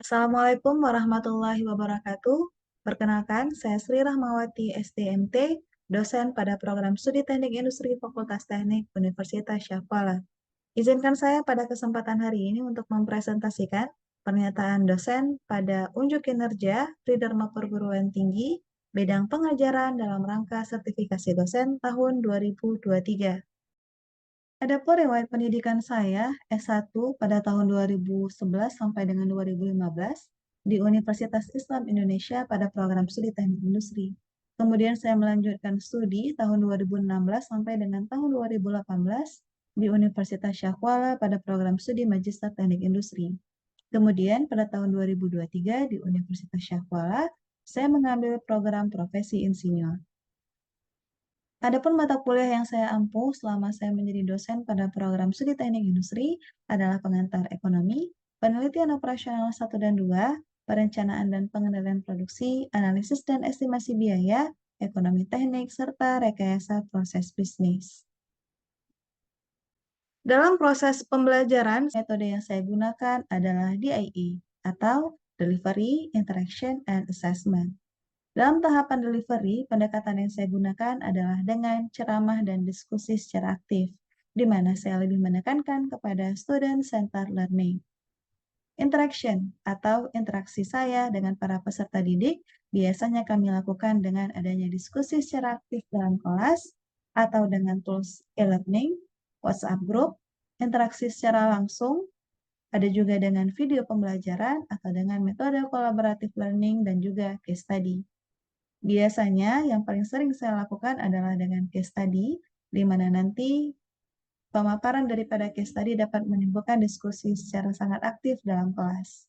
Assalamualaikum warahmatullahi wabarakatuh. Perkenalkan, saya Sri Rahmawati STMT, dosen pada program Studi Teknik Industri Fakultas Teknik Universitas Syahkuala. Izinkan saya pada kesempatan hari ini untuk mempresentasikan pernyataan dosen pada unjuk kinerja Tridharma Perguruan Tinggi bidang pengajaran dalam rangka sertifikasi dosen tahun 2023. Adapun riwayat pendidikan saya S1 pada tahun 2011 sampai dengan 2015 di Universitas Islam Indonesia pada program studi Teknik Industri. Kemudian saya melanjutkan studi tahun 2016 sampai dengan tahun 2018 di Universitas Syahkuala pada program studi Magister Teknik Industri. Kemudian pada tahun 2023 di Universitas Syahkuala, saya mengambil program profesi insinyur. Adapun mata kuliah yang saya ampuh selama saya menjadi dosen pada program studi teknik industri adalah pengantar ekonomi, penelitian operasional 1 dan 2, perencanaan dan pengendalian produksi, analisis dan estimasi biaya, ekonomi teknik, serta rekayasa proses bisnis. Dalam proses pembelajaran, metode yang saya gunakan adalah DIE atau Delivery, Interaction, and Assessment. Dalam tahapan delivery, pendekatan yang saya gunakan adalah dengan ceramah dan diskusi secara aktif, di mana saya lebih menekankan kepada student-centered learning. Interaction atau interaksi saya dengan para peserta didik biasanya kami lakukan dengan adanya diskusi secara aktif dalam kelas atau dengan tools e-learning, WhatsApp group, interaksi secara langsung, ada juga dengan video pembelajaran atau dengan metode collaborative learning dan juga case study. Biasanya yang paling sering saya lakukan adalah dengan case study, di mana nanti pemaparan daripada case study dapat menimbulkan diskusi secara sangat aktif dalam kelas.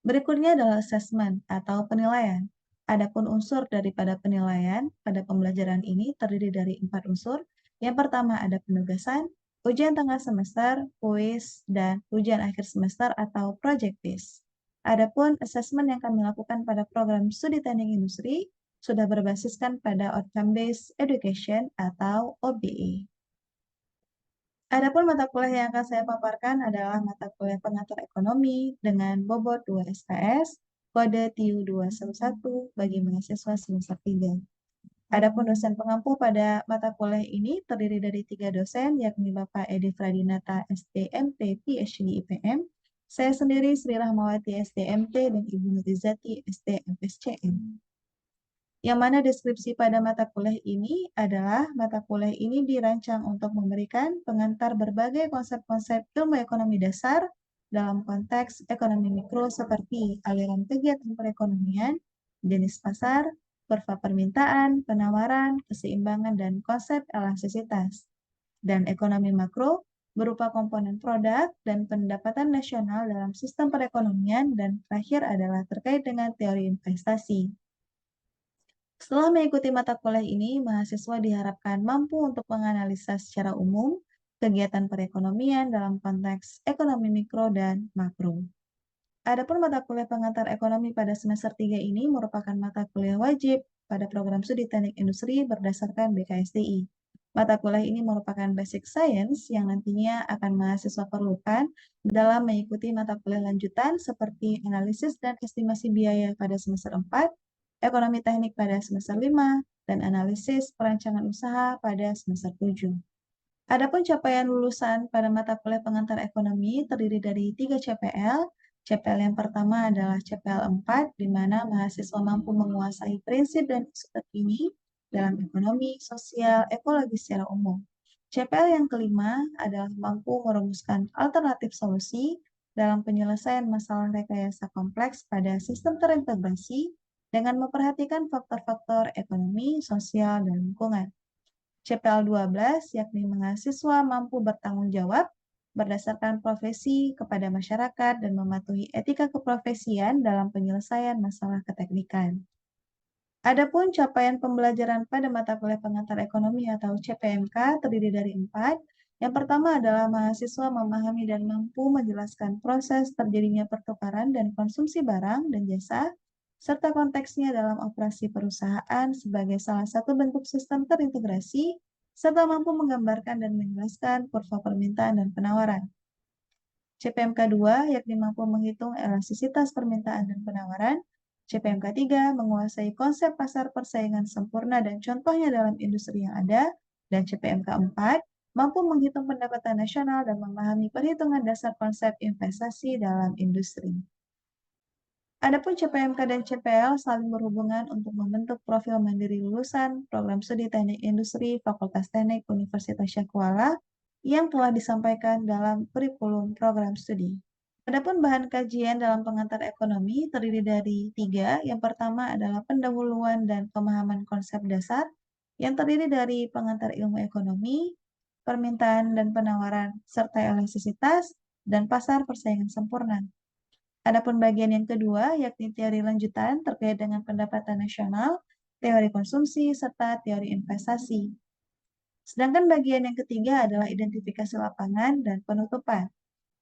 Berikutnya adalah assessment atau penilaian. Adapun unsur daripada penilaian pada pembelajaran ini terdiri dari 4 unsur. Yang pertama ada penugasan, ujian tengah semester, kuis, dan ujian akhir semester atau project based. Adapun assessment yang kami lakukan pada program studi teknik industri sudah berbasiskan pada outcome based education atau OBE. Adapun mata kuliah yang akan saya paparkan adalah mata kuliah pengatur ekonomi dengan bobot 2 SKS, kode TIU 211 bagi mahasiswa semester 3. Adapun dosen pengampu pada mata kuliah ini terdiri dari 3 dosen, yakni Bapak Edi Fradinata STMT PhD IPM, saya sendiri Sri Rahmawati STMT, dan Ibu Nutizati STMSCM. Yang mana deskripsi pada mata kuliah ini adalah mata kuliah ini dirancang untuk memberikan pengantar berbagai konsep-konsep ilmu ekonomi dasar dalam konteks ekonomi mikro seperti aliran kegiatan perekonomian, jenis pasar, kurva permintaan, penawaran, keseimbangan, dan konsep elastisitas. Dan ekonomi makro berupa komponen produk dan pendapatan nasional dalam sistem perekonomian, dan terakhir adalah terkait dengan teori investasi. Setelah mengikuti mata kuliah ini, mahasiswa diharapkan mampu untuk menganalisa secara umum kegiatan perekonomian dalam konteks ekonomi mikro dan makro. Adapun mata kuliah pengantar ekonomi pada semester 3 ini merupakan mata kuliah wajib pada program studi teknik industri berdasarkan BKSDI. Mata kuliah ini merupakan basic science yang nantinya akan mahasiswa perlukan dalam mengikuti mata kuliah lanjutan seperti analisis dan estimasi biaya pada semester 4, ekonomi teknik pada semester 5, dan analisis perancangan usaha pada semester 7. Adapun capaian lulusan pada mata kuliah pengantar ekonomi terdiri dari 3 CPL. CPL yang pertama adalah CPL 4, di mana mahasiswa mampu menguasai prinsip dan isu terkini dalam ekonomi, sosial, ekologi secara umum. CPL yang kelima adalah mampu merumuskan alternatif solusi dalam penyelesaian masalah rekayasa kompleks pada sistem terintegrasi dengan memperhatikan faktor-faktor ekonomi, sosial, dan lingkungan. CPL 12 yakni mahasiswa mampu bertanggung jawab berdasarkan profesi kepada masyarakat dan mematuhi etika keprofesian dalam penyelesaian masalah keteknikan. Adapun capaian pembelajaran pada mata kuliah pengantar ekonomi atau CPMK terdiri dari 4. Yang pertama adalah mahasiswa memahami dan mampu menjelaskan proses terjadinya pertukaran dan konsumsi barang dan jasa, serta konteksnya dalam operasi perusahaan sebagai salah satu bentuk sistem terintegrasi, serta mampu menggambarkan dan menjelaskan kurva permintaan dan penawaran. CPMK 2 yakni mampu menghitung elastisitas permintaan dan penawaran. CPMK 3 menguasai konsep pasar persaingan sempurna dan contohnya dalam industri yang ada. Dan CPMK 4 mampu menghitung pendapatan nasional dan memahami perhitungan dasar konsep investasi dalam industri. Adapun CPMK dan CPL saling berhubungan untuk membentuk profil mandiri lulusan program studi teknik industri Fakultas Teknik Universitas Syahkuala yang telah disampaikan dalam kurikulum program studi. Adapun bahan kajian dalam pengantar ekonomi terdiri dari 3. Yang pertama adalah pendahuluan dan pemahaman konsep dasar yang terdiri dari pengantar ilmu ekonomi, permintaan dan penawaran, serta elastisitas dan pasar persaingan sempurna. Adapun bagian yang kedua, yakni teori lanjutan terkait dengan pendapatan nasional, teori konsumsi, serta teori investasi. Sedangkan bagian yang ketiga adalah identifikasi lapangan dan penutupan,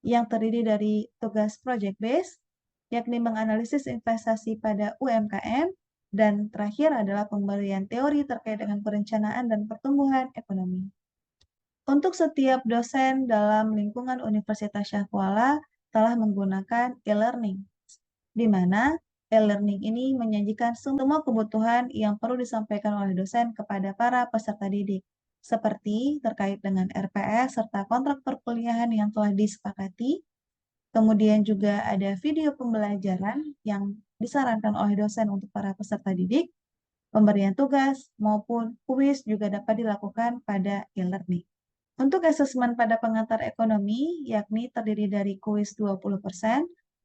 yang terdiri dari tugas project base, yakni menganalisis investasi pada UMKM, dan terakhir adalah pemberian teori terkait dengan perencanaan dan pertumbuhan ekonomi. Untuk setiap dosen dalam lingkungan Universitas Syahkuala telah menggunakan e-learning, di mana e-learning ini menyajikan semua kebutuhan yang perlu disampaikan oleh dosen kepada para peserta didik, seperti terkait dengan RPS serta kontrak perkuliahan yang telah disepakati. Kemudian juga ada video pembelajaran yang disarankan oleh dosen untuk para peserta didik, pemberian tugas, maupun kuis juga dapat dilakukan pada e-learning. Untuk asesmen pada pengantar ekonomi, yakni terdiri dari kuis 20%,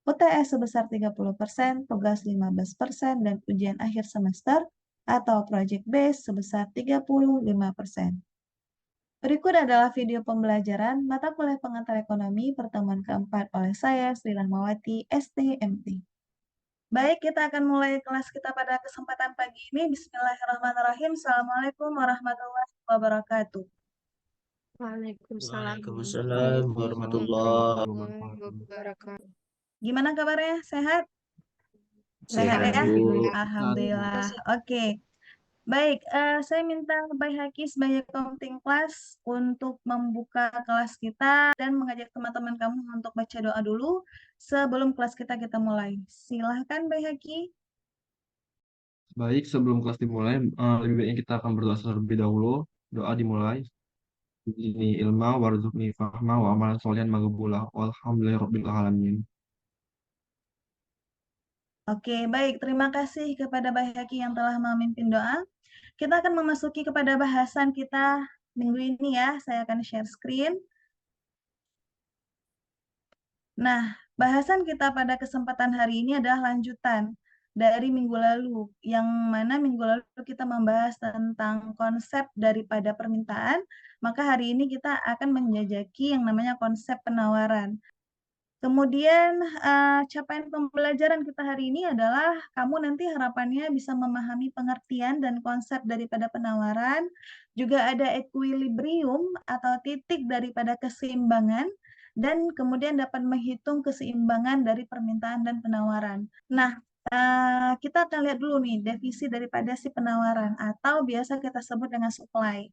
UTS sebesar 30%, tugas 15%, dan ujian akhir semester atau project base sebesar 35%. Berikut adalah video pembelajaran mata kuliah pengantar ekonomi pertemuan keempat oleh saya, Sri Rahmawati, STMT. Baik, kita akan mulai kelas kita pada kesempatan pagi ini. Bismillahirrahmanirrahim. Assalamualaikum warahmatullahi wabarakatuh. Waalaikumsalam Waalaikumsalam warahmatullahi wabarakatuh. Gimana kabarnya? Sehat? Sehat ya? Alhamdulillah. Oke. Baik, saya minta Baik Haki sebagai accounting class untuk membuka kelas kita dan mengajak teman-teman kamu untuk baca doa dulu sebelum kelas kita mulai. Silahkan Baik Haki. Baik, sebelum kelas dimulai, lebih baiknya kita akan berdoa terlebih dahulu. Doa dimulai. Ini ilma warzuqni fahma wa amalan sholihan maqbulah. Walhamdulillahirabbil alamin. Oke, baik. Terima kasih kepada Baik Haki yang telah memimpin doa. Kita akan memasuki kepada bahasan kita minggu ini ya. Saya akan share screen. Nah, bahasan kita pada kesempatan hari ini adalah lanjutan dari minggu lalu, yang mana minggu lalu kita membahas tentang konsep daripada permintaan, maka hari ini kita akan menjajaki yang namanya konsep penawaran. Kemudian capaian pembelajaran kita hari ini adalah kamu nanti harapannya bisa memahami pengertian dan konsep daripada penawaran, juga ada equilibrium atau titik daripada keseimbangan, dan kemudian dapat menghitung keseimbangan dari permintaan dan penawaran. Nah, kita akan lihat dulu nih definisi daripada si penawaran atau biasa kita sebut dengan supply.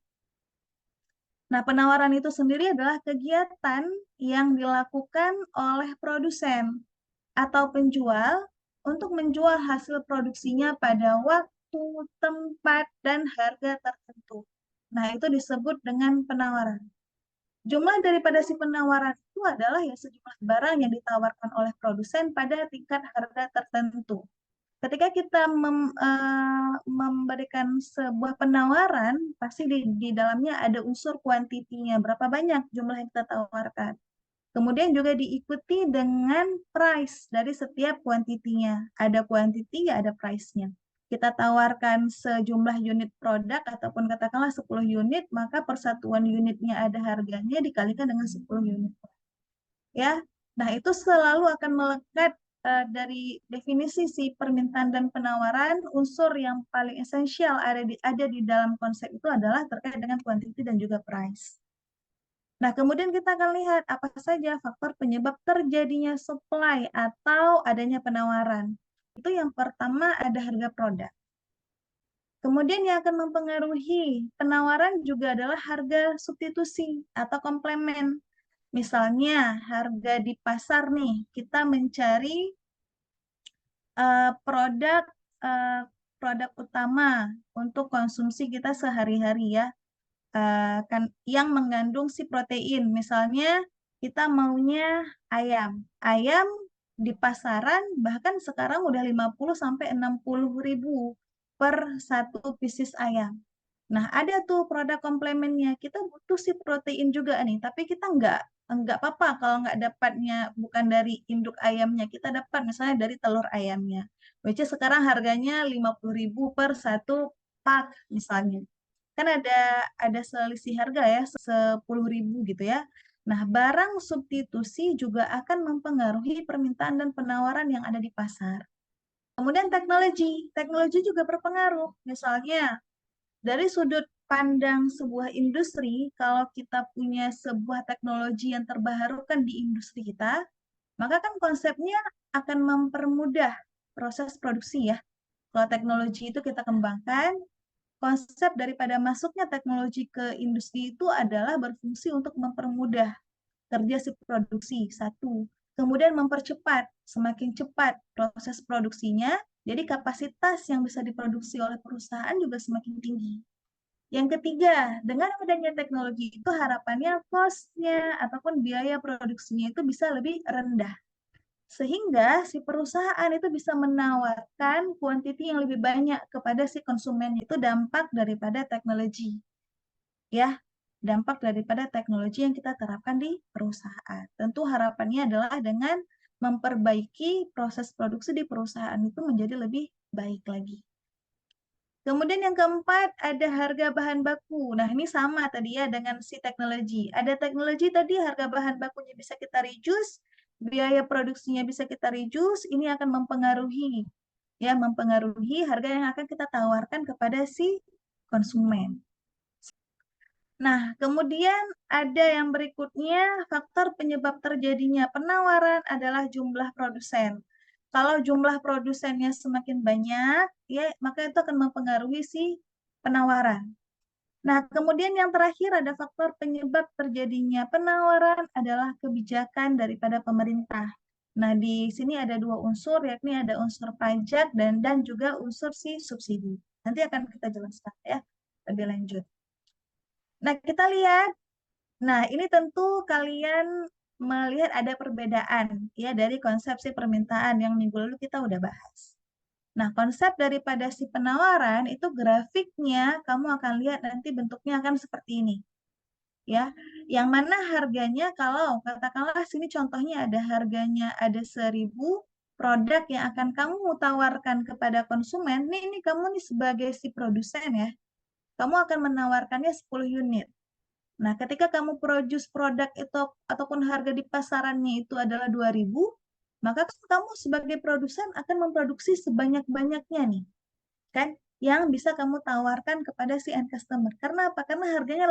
Nah, penawaran itu sendiri adalah kegiatan yang dilakukan oleh produsen atau penjual untuk menjual hasil produksinya pada waktu, tempat, dan harga tertentu. Nah, itu disebut dengan penawaran. Jumlah daripada si penawaran itu adalah ya sejumlah barang yang ditawarkan oleh produsen pada tingkat harga tertentu. Ketika kita memberikan sebuah penawaran, pasti di dalamnya ada unsur kuantitinya, berapa banyak jumlah yang kita tawarkan. Kemudian juga diikuti dengan price dari setiap kuantitinya. Ada kuantiti, ya ada price-nya. Kita tawarkan sejumlah unit produk ataupun katakanlah 10 unit, maka persatuan unitnya ada harganya dikalikan dengan 10 unit. Ya, nah itu selalu akan melekat dari definisi si permintaan dan penawaran, unsur yang paling esensial ada di dalam konsep itu adalah terkait dengan quantity dan juga price. Nah, kemudian kita akan lihat apa saja faktor penyebab terjadinya supply atau adanya penawaran. Itu yang pertama ada harga produk. Kemudian yang akan mempengaruhi penawaran juga adalah harga substitusi atau komplement. Misalnya harga di pasar nih, kita mencari produk eh, produk utama untuk konsumsi kita sehari-hari ya, kan yang mengandung si protein. Misalnya kita maunya ayam. Ayam di pasaran bahkan sekarang udah 50 sampai 60 ribu per satu pieces ayam. Nah, ada tuh produk komplemennya. Kita butuh si protein juga nih, tapi kita nggak apa-apa kalau nggak dapatnya bukan dari induk ayamnya. Kita dapat misalnya dari telur ayamnya. Which is sekarang harganya 50 ribu per satu pak misalnya. Kan ada selisih harga ya, 10 ribu gitu ya. Nah, barang substitusi juga akan mempengaruhi permintaan dan penawaran yang ada di pasar. Kemudian teknologi juga berpengaruh. Misalnya, dari sudut pandang sebuah industri, kalau kita punya sebuah teknologi yang terbarukan di industri kita, maka kan konsepnya akan mempermudah proses produksi ya. Kalau teknologi itu kita kembangkan, konsep daripada masuknya teknologi ke industri itu adalah berfungsi untuk mempermudah kerja si produksi, satu. Kemudian mempercepat, semakin cepat proses produksinya, jadi kapasitas yang bisa diproduksi oleh perusahaan juga semakin tinggi. Yang ketiga, dengan adanya teknologi itu harapannya cost-nya ataupun biaya produksinya itu bisa lebih rendah. Sehingga si perusahaan itu bisa menawarkan kuantiti yang lebih banyak kepada si konsumen. Itu dampak daripada teknologi. Ya, dampak daripada teknologi yang kita terapkan di perusahaan. Tentu harapannya adalah dengan memperbaiki proses produksi di perusahaan itu menjadi lebih baik lagi. Kemudian yang keempat, ada harga bahan baku. Nah, ini sama tadi ya dengan si teknologi. Ada teknologi tadi harga bahan bakunya bisa kita reduce, biaya produksinya bisa kita reduce, ini akan mempengaruhi harga yang akan kita tawarkan kepada si konsumen. Nah, kemudian ada yang berikutnya, faktor penyebab terjadinya penawaran adalah jumlah produsen. Kalau jumlah produsennya semakin banyak, ya maka itu akan mempengaruhi si penawaran. Nah, kemudian yang terakhir ada faktor penyebab terjadinya penawaran adalah kebijakan daripada pemerintah. Nah, di sini ada dua unsur, yakni ada unsur pajak dan juga unsur si subsidi. Nanti akan kita jelaskan ya lebih lanjut. Nah, kita lihat. Nah, ini tentu kalian melihat ada perbedaan ya dari konsepsi permintaan yang minggu lalu kita udah bahas. Nah, konsep daripada si penawaran itu grafiknya kamu akan lihat nanti bentuknya akan seperti ini. Ya, yang mana harganya kalau katakanlah sini contohnya ada harganya ada 1.000 produk yang akan kamu tawarkan kepada konsumen. Ini kamu nih sebagai si produsen ya. Kamu akan menawarkannya 10 unit. Nah, ketika kamu produce produk itu ataupun harga di pasarannya itu adalah 2.000, maka kan kamu sebagai produsen akan memproduksi sebanyak-banyaknya nih, kan? Yang bisa kamu tawarkan kepada si end customer. Karena apa? Karena harganya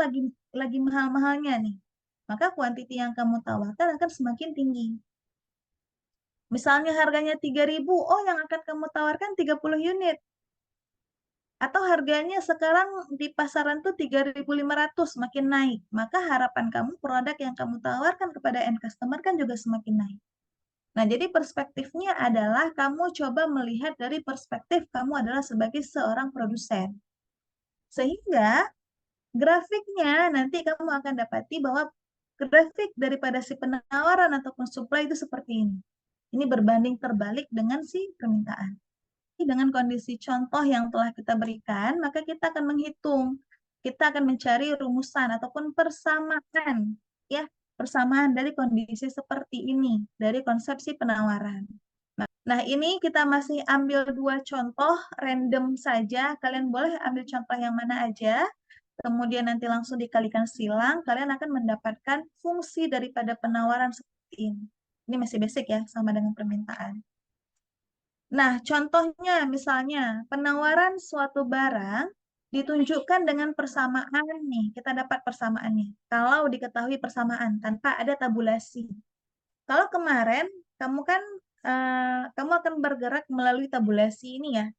lagi mahal-mahalnya nih. Maka kuantiti yang kamu tawarkan akan semakin tinggi. Misalnya harganya 3.000, oh yang akan kamu tawarkan 30 unit. Atau harganya sekarang di pasaran tuh 3.500 makin naik, maka harapan kamu produk yang kamu tawarkan kepada end customer kan juga semakin naik. Nah, jadi perspektifnya adalah kamu coba melihat dari perspektif kamu adalah sebagai seorang produsen. Sehingga grafiknya nanti kamu akan dapati bahwa grafik daripada si penawaran ataupun supply itu seperti ini. Ini berbanding terbalik dengan si permintaan. Dengan kondisi contoh yang telah kita berikan, maka kita akan menghitung. Kita akan mencari rumusan ataupun persamaan, ya, persamaan dari kondisi seperti ini, dari konsepsi penawaran. Nah, ini kita masih ambil dua contoh random saja. Kalian boleh ambil contoh yang mana aja. Kemudian nanti langsung dikalikan silang, kalian akan mendapatkan fungsi daripada penawaran seperti ini. Ini masih basic ya, sama dengan permintaan. Nah, contohnya misalnya penawaran suatu barang ditunjukkan dengan persamaan nih. Kita dapat persamaannya. Kalau diketahui persamaan tanpa ada tabulasi. Kalau kemarin kamu kan kamu akan bergerak melalui tabulasi ini ya.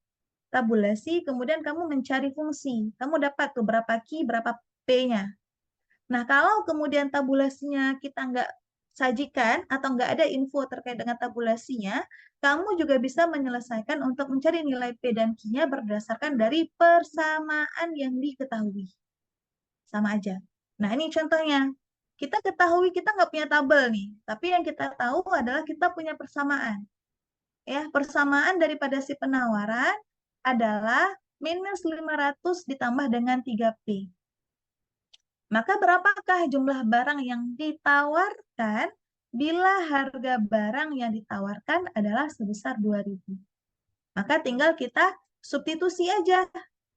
Tabulasi, kemudian kamu mencari fungsi. Kamu dapat tuh berapa Q, berapa P-nya. Nah, kalau kemudian tabulasinya kita nggak sajikan atau nggak ada info terkait dengan tabulasinya, kamu juga bisa menyelesaikan untuk mencari nilai P dan Q-nya berdasarkan dari persamaan yang diketahui. Sama aja. Nah, ini contohnya. Kita ketahui kita nggak punya tabel nih, tapi yang kita tahu adalah kita punya persamaan. Ya, persamaan daripada si penawaran adalah minus 500 ditambah dengan 3P. Maka berapakah jumlah barang yang ditawarkan bila harga barang yang ditawarkan adalah sebesar 2.000? Maka tinggal kita substitusi aja,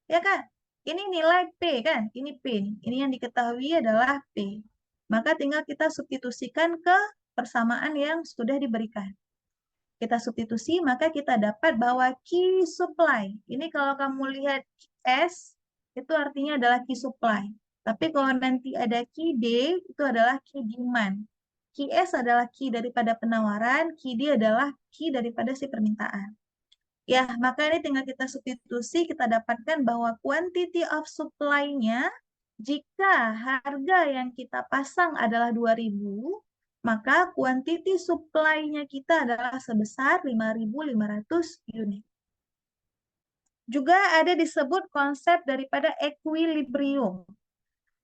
ya kan? Ini nilai P kan? Ini P nih. Ini yang diketahui adalah P. Maka tinggal kita substitusikan ke persamaan yang sudah diberikan. Kita substitusi, maka kita dapat bahwa key supply. Ini kalau kamu lihat S, itu artinya adalah key supply. Tapi kalau nanti ada key D, itu adalah key demand. Key S adalah key daripada penawaran, key D adalah key daripada si permintaan. Ya, maka ini tinggal kita substitusi, kita dapatkan bahwa quantity of supply-nya, jika harga yang kita pasang adalah 2.000, maka quantity supply-nya kita adalah sebesar 5.500 unit. Juga ada disebut konsep daripada equilibrium.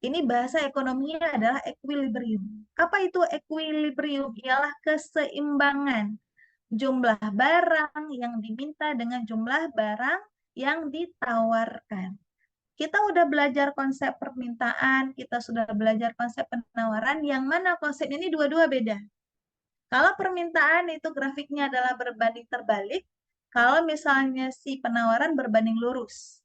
Ini bahasa ekonominya adalah equilibrium. Apa itu equilibrium? Ialah keseimbangan jumlah barang yang diminta dengan jumlah barang yang ditawarkan. Kita udah belajar konsep permintaan, kita sudah belajar konsep penawaran, yang mana konsep ini dua-dua beda. Kalau permintaan itu grafiknya adalah berbanding terbalik, kalau misalnya si penawaran berbanding lurus.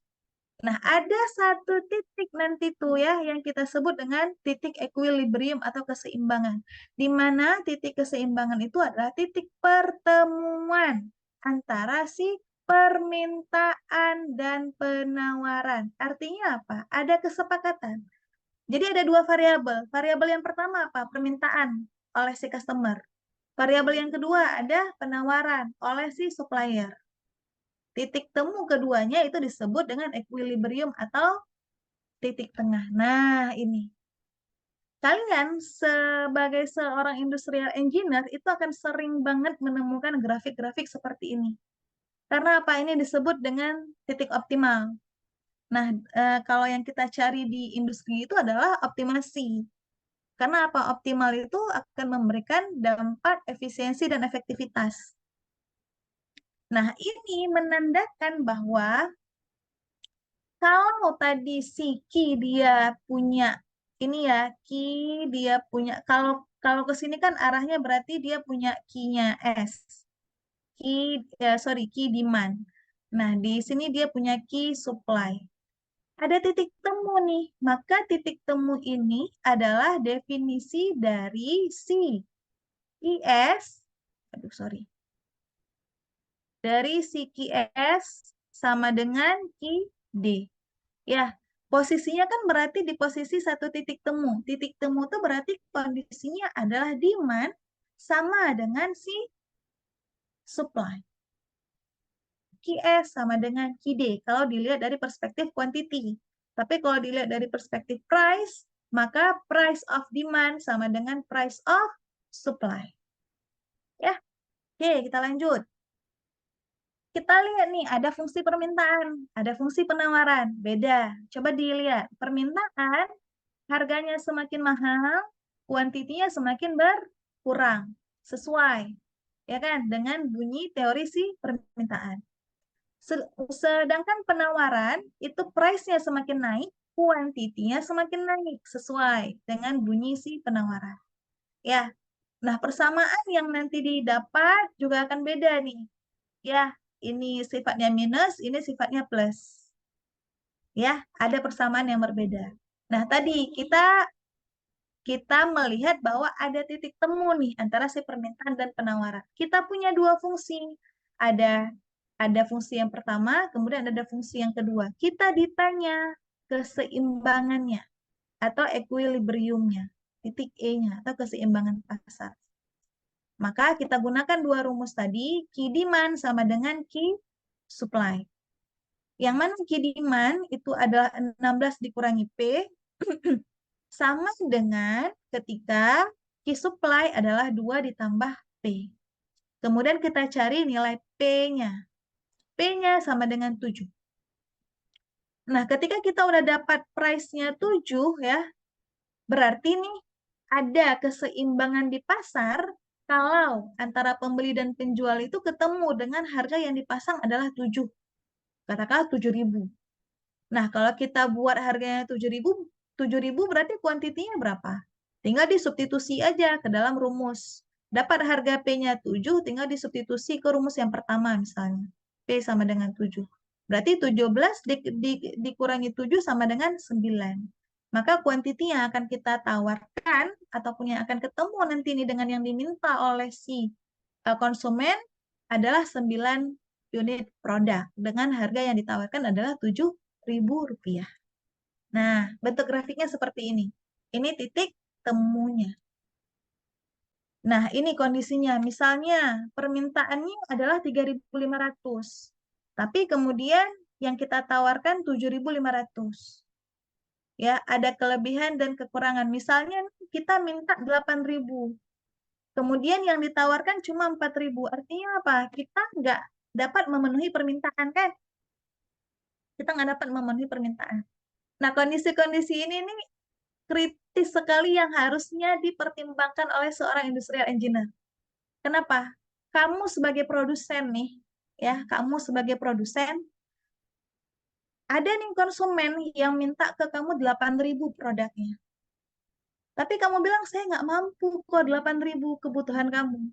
Nah, ada satu titik nanti tuh ya yang kita sebut dengan titik equilibrium atau keseimbangan. Di mana titik keseimbangan itu adalah titik pertemuan antara si permintaan dan penawaran. Artinya apa? Ada kesepakatan. Jadi ada dua variabel. Variabel yang pertama apa? Permintaan oleh si customer. Variabel yang kedua ada penawaran oleh si supplier. Titik temu keduanya itu disebut dengan equilibrium atau titik tengah. Nah, ini. Kalian sebagai seorang industrial engineer itu akan sering banget menemukan grafik-grafik seperti ini. Karena apa? Ini disebut dengan titik optimal. Nah, kalau yang kita cari di industri itu adalah optimasi. Karena apa? Optimal itu akan memberikan dampak efisiensi dan efektivitas. Nah, ini menandakan bahwa kalau tadi si Ki dia punya ini ya, Ki dia punya kalau kalau ke sini kan arahnya berarti dia punya Ki-nya S. Ki demand. Nah, di sini dia punya Ki supply. Ada titik temu nih. Maka titik temu ini adalah definisi dari si IS. Aduh, sorry. Dari si QS sama dengan QD. Ya, posisinya kan berarti di posisi satu titik temu. Titik temu itu berarti kondisinya adalah demand sama dengan si supply. QS sama dengan QD kalau dilihat dari perspektif quantity. Tapi kalau dilihat dari perspektif price, maka price of demand sama dengan price of supply. Ya, oke, kita lanjut. Kita lihat nih, ada fungsi permintaan, ada fungsi penawaran. Beda. Coba dilihat. Permintaan, harganya semakin mahal, kuantitinya semakin berkurang. Sesuai. Ya kan? Dengan bunyi teori si permintaan. Sedangkan penawaran, itu price-nya semakin naik, kuantitinya semakin naik. Sesuai dengan bunyi si penawaran. Ya. Nah, persamaan yang nanti didapat juga akan beda nih. Ya, ini sifatnya minus, ini sifatnya plus. Ya, ada persamaan yang berbeda. Nah, tadi kita melihat bahwa ada titik temu nih antara si permintaan dan penawaran. Kita punya dua fungsi. Ada fungsi yang pertama, kemudian ada fungsi yang kedua. Kita ditanya keseimbangannya atau equilibriumnya, titik E-nya atau keseimbangan pasar. Maka kita gunakan dua rumus tadi, key demand sama dengan key supply. Yang mana key demand itu adalah 16 dikurangi P sama dengan ketika Q supply adalah 2 ditambah P. Kemudian kita cari nilai P-nya. P-nya sama dengan 7. Nah, ketika kita udah dapat price-nya 7 ya, berarti nih ada keseimbangan di pasar kalau antara pembeli dan penjual itu ketemu dengan harga yang dipasang adalah 7. Katakanlah 7.000. Nah, kalau kita buat harganya 7.000 berarti kuantitinya berapa? Tinggal disubstitusi aja ke dalam rumus. Dapat harga P-nya 7, tinggal disubstitusi ke rumus yang pertama misalnya. P sama dengan 7. Berarti 17 dikurangi 7 sama dengan 9. Maka kuantiti yang akan kita tawarkan ataupun yang akan ketemu nanti ini dengan yang diminta oleh si konsumen adalah 9 unit produk dengan harga yang ditawarkan adalah 7.000 rupiah. Nah, bentuk grafiknya seperti ini. Ini titik temunya. Nah, ini kondisinya. Misalnya, permintaannya adalah 3.500. Tapi kemudian yang kita tawarkan 7.500. Ya, ada kelebihan dan kekurangan. Misalnya kita minta 8.000. Kemudian yang ditawarkan cuma 4.000. Artinya apa? Kita nggak dapat memenuhi permintaan, kan? Kita nggak dapat memenuhi permintaan. Nah, kondisi-kondisi ini nih kritis sekali yang harusnya dipertimbangkan oleh seorang industrial engineer. Kenapa? Kamu sebagai produsen nih, ya, kamu sebagai produsen, ada nih konsumen yang minta ke kamu 8.000 produknya. Tapi kamu bilang, saya nggak mampu kok 8.000 kebutuhan kamu.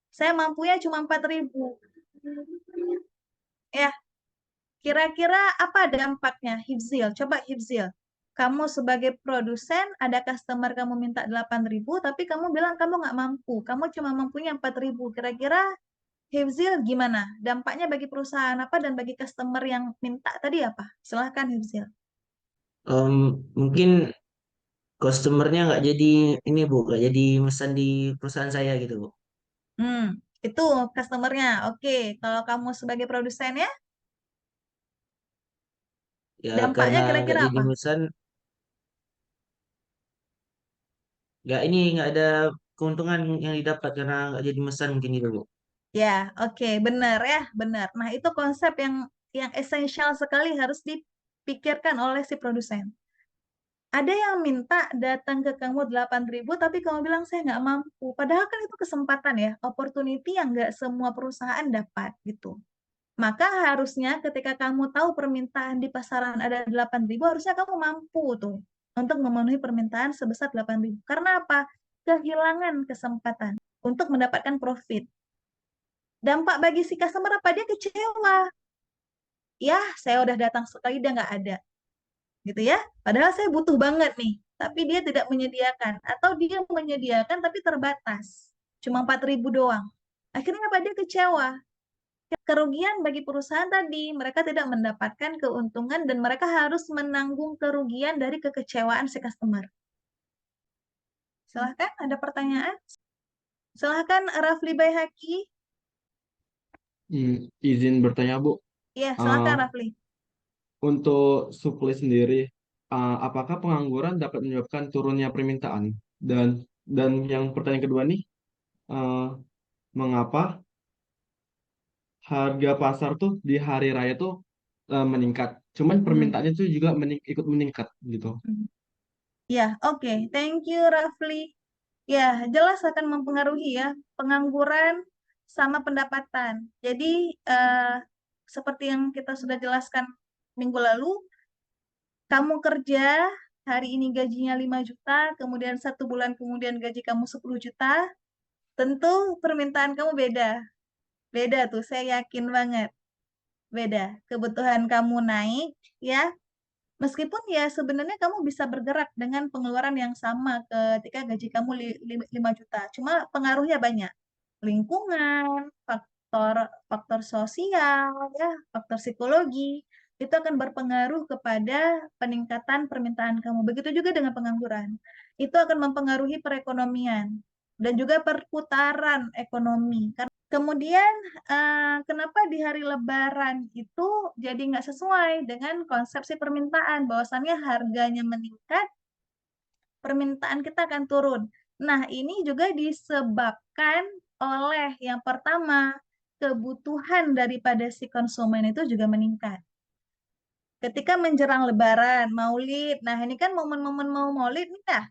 Saya mampunya cuma 4.000. Ya, kira-kira apa dampaknya? Hifzil, coba Hifzil. Kamu sebagai produsen, ada customer kamu minta 8.000, tapi kamu bilang kamu nggak mampu. Kamu cuma mampunya 4.000. Kira-kira Hifzil gimana? Dampaknya bagi perusahaan apa dan bagi customer yang minta tadi apa? Silahkan Hifzil. Em, Mungkin customernya nggak jadi ini Bu, nggak jadi pesan di perusahaan saya gitu Bu. Hmm, itu customernya. Oke, kalau kamu sebagai produsen ya, Ya karena dampaknya nggak kira-kira jadi apa? pesan, nggak ada keuntungan yang didapat karena nggak jadi pesan mungkin gitu Bu. Ya, oke, benar ya, benar. Nah, itu konsep yang esensial sekali harus dipikirkan oleh si produsen. Ada yang minta datang ke kamu 8.000, tapi kamu bilang saya nggak mampu. Padahal kan itu kesempatan ya, opportunity yang nggak semua perusahaan dapat gitu. Maka harusnya ketika kamu tahu permintaan di pasaran ada 8.000, harusnya kamu mampu tuh untuk memenuhi permintaan sebesar 8.000. Karena apa? Kehilangan kesempatan untuk mendapatkan profit. Dampak bagi si customer apa? Dia kecewa. Ya, saya udah datang sekali, dia nggak ada. Gitu ya. Padahal saya butuh banget nih, tapi dia tidak menyediakan. Atau dia menyediakan tapi terbatas. Cuma 4.000 doang. Akhirnya apa? Dia kecewa. Kerugian bagi perusahaan tadi, mereka tidak mendapatkan keuntungan dan mereka harus menanggung kerugian dari kekecewaan si customer. Silahkan, ada pertanyaan? Silahkan, Rafli Baihaqi. Izin bertanya, Bu. Iya, Eh, silahkan Rafli. untuk supply sendiri, apakah pengangguran dapat menyebabkan turunnya permintaan? Dan yang pertanyaan kedua nih, eh, mengapa harga pasar tuh di hari raya tuh meningkat? Cuman Hmm. permintaannya tuh juga ikut meningkat gitu. Ya, oke. Thank you, Rafli. Ya, jelas akan mempengaruhi ya pengangguran sama pendapatan. Jadi, seperti yang kita sudah jelaskan minggu lalu, kamu kerja, hari ini gajinya 5 juta, kemudian 1 bulan kemudian gaji kamu 10 juta, tentu permintaan kamu beda. Beda tuh, saya yakin banget. Beda. Kebutuhan kamu naik, ya. Meskipun ya sebenarnya kamu bisa bergerak dengan pengeluaran yang sama ketika gaji kamu 5 juta. Cuma pengaruhnya banyak. Lingkungan, faktor faktor sosial, ya, faktor psikologi, itu akan berpengaruh kepada peningkatan permintaan kamu. Begitu juga dengan pengangguran. Itu akan mempengaruhi perekonomian dan juga perputaran ekonomi. Kemudian, kenapa di hari Lebaran itu jadi nggak sesuai dengan konsepsi permintaan, bahwasannya harganya meningkat, permintaan kita akan turun. Nah, ini juga disebabkan oleh yang pertama, kebutuhan daripada si konsumen itu juga meningkat. Ketika menjelang Lebaran, Maulid, nah ini kan momen-momen mau Maulid nih ya,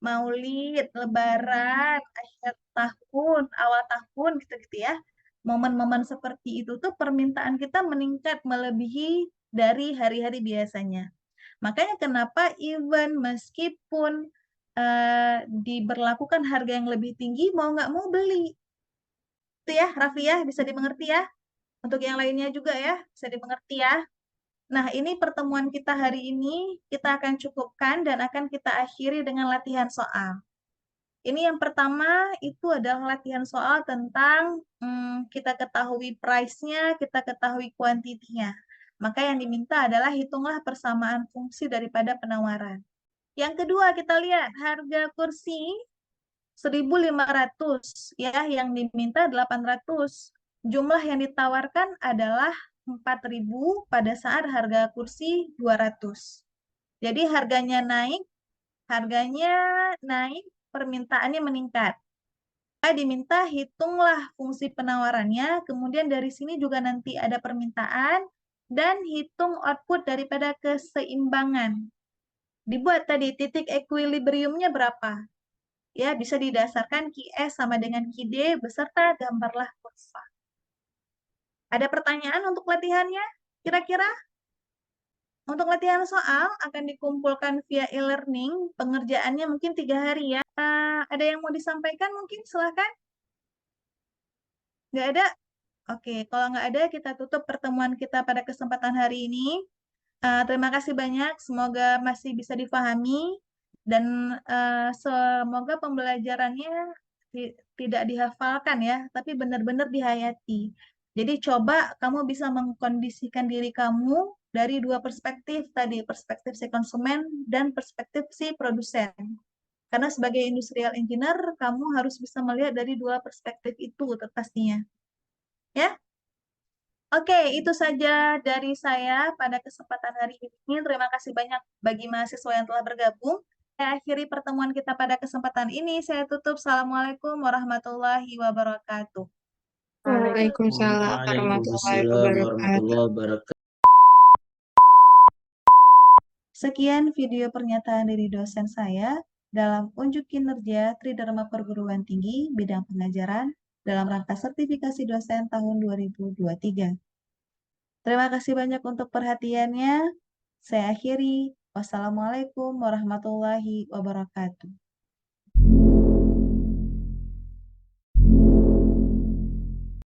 Maulid, Lebaran, akhir tahun, awal tahun gitu-gitu ya. Momen-momen seperti itu tuh permintaan kita meningkat melebihi dari hari-hari biasanya. Makanya kenapa even meskipun diberlakukan harga yang lebih tinggi, mau nggak mau beli. Itu ya, Raffi ya, bisa dimengerti ya. Untuk yang lainnya juga ya, bisa dimengerti ya. Nah, ini pertemuan kita hari ini, kita akan cukupkan dan akan kita akhiri dengan latihan soal. Ini yang pertama itu adalah latihan soal tentang kita ketahui price-nya, kita ketahui kuantitinya. Maka yang diminta adalah hitunglah persamaan fungsi daripada penawaran. Yang kedua kita lihat harga kursi 1.500 ya, yang diminta 800. Jumlah yang ditawarkan adalah 4.000 pada saat harga kursi 200. Jadi harganya naik, permintaannya meningkat. Diminta hitunglah fungsi penawarannya, kemudian dari sini juga nanti ada permintaan, dan hitung output daripada keseimbangan. Dibuat tadi titik equilibriumnya berapa? Ya, bisa didasarkan QS sama dengan QD beserta gambarlah kurva. Ada pertanyaan untuk latihannya? Kira-kira? Untuk latihan soal akan dikumpulkan via e-learning, pengerjaannya mungkin 3 hari ya. Ada yang mau disampaikan mungkin? Silahkan. Nggak ada? Oke, kalau nggak ada kita tutup pertemuan kita pada kesempatan hari ini. Terima kasih banyak, semoga masih bisa dipahami dan semoga pembelajarannya tidak dihafalkan ya, tapi benar-benar dihayati. Jadi coba kamu bisa mengkondisikan diri kamu dari dua perspektif tadi, perspektif si konsumen dan perspektif si produsen. Karena sebagai industrial engineer, kamu harus bisa melihat dari dua perspektif itu pastinya. Ya? Oke, itu saja dari saya pada kesempatan hari ini. Terima kasih banyak bagi mahasiswa yang telah bergabung. Saya akhiri pertemuan kita pada kesempatan ini. Saya tutup. Assalamualaikum warahmatullahi wabarakatuh. Waalaikumsalam warahmatullahi Waalaikumsalam wabarakatuh. warahmatullahi wabarakatuh. Sekian video pernyataan dari dosen saya dalam unjuk kinerja Tridharma Perguruan Tinggi bidang pengajaran dalam rangka sertifikasi dosen tahun 2023. Terima kasih banyak untuk perhatiannya. Saya akhiri. Wassalamualaikum warahmatullahi wabarakatuh.